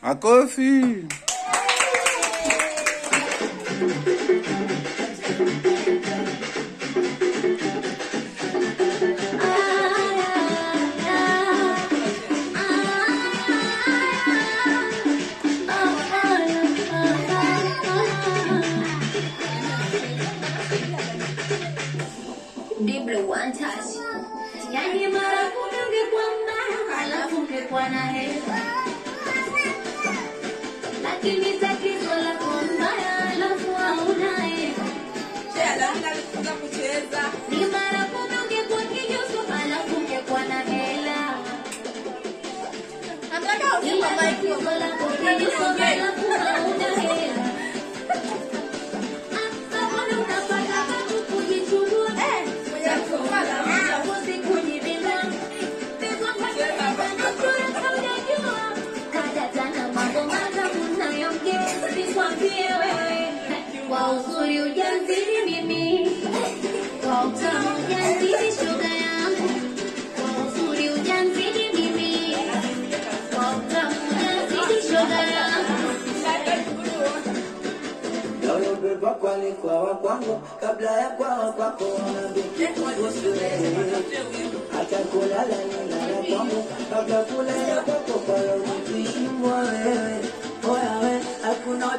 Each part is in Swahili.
Makofi. Deep blue one touch. Yani mara ungekuwa mbaya, alafu ungekuwa na hela. Lakini tatizo lako mbaya, alafu hauna hela. Chela ngalikuza kucheza. Ni mara ungekuwa kijuso, alafu ungekuwa na hela. Nataka ukipa maiki Tatizo lako kijuso, alafu hauna hela. Kwa uzuri ujazidi mimi, kwa utamu ujazidi shoga yangu. Kwa uzuri ujazidi mimi, kwa utamu ujazidi shoga yangu. Lolo beba kwani kwa wakwangu, kabla ya kwa wakwako wanabiki kusure. Acha kulala nilala kwangu, kabla kulala kwako kwa ukiimbwa wewe. Oya we, hakuna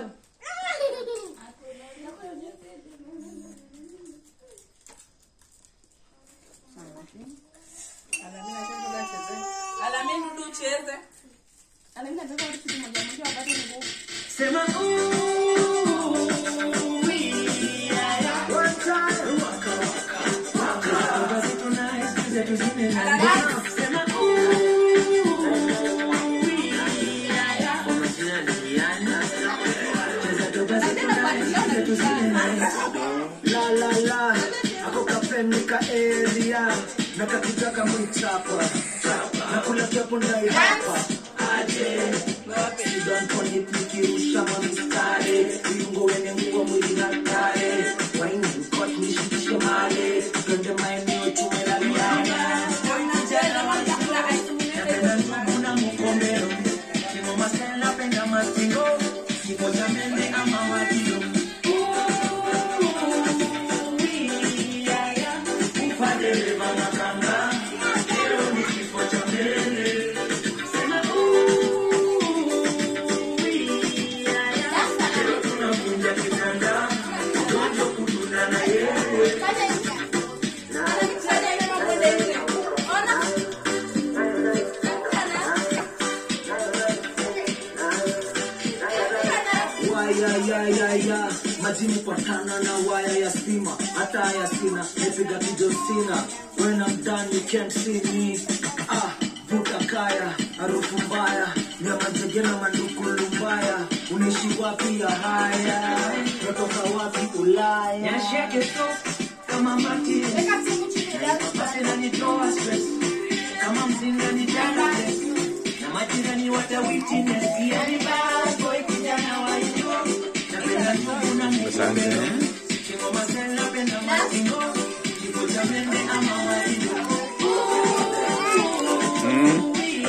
Alamini ndio cheze. Alamini nataka kitu moja moja wakati nguvu. sema la la la, ako kapendika area, nakakitaka mwitapa, nakula kiapo ndai hapa, aje, sidon kwenye pliki ushama mistare, viungo wene mkwa mwili na kare, waini mkot nishikishe male, twende maeneo tumelaliana, napenda nuna mukombero, kimo masela napenda mastingo, kimo jamene ama wadio. Ya majini patana na waya ya stima, hata ya sina nipiga kijosina. When I'm done you can't see me. Vuta kaya harufu mbaya, nyama jege na mandukulu mbaya. Unaishi wapi ya haya, natoka wapi Ulaya? Nyasheke so kama mati, basi nanitoa stress kama mzinga ni jana, na majirani wata witness. Yani bad boy kijana wa hiyo.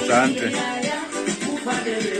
Asante. Asante.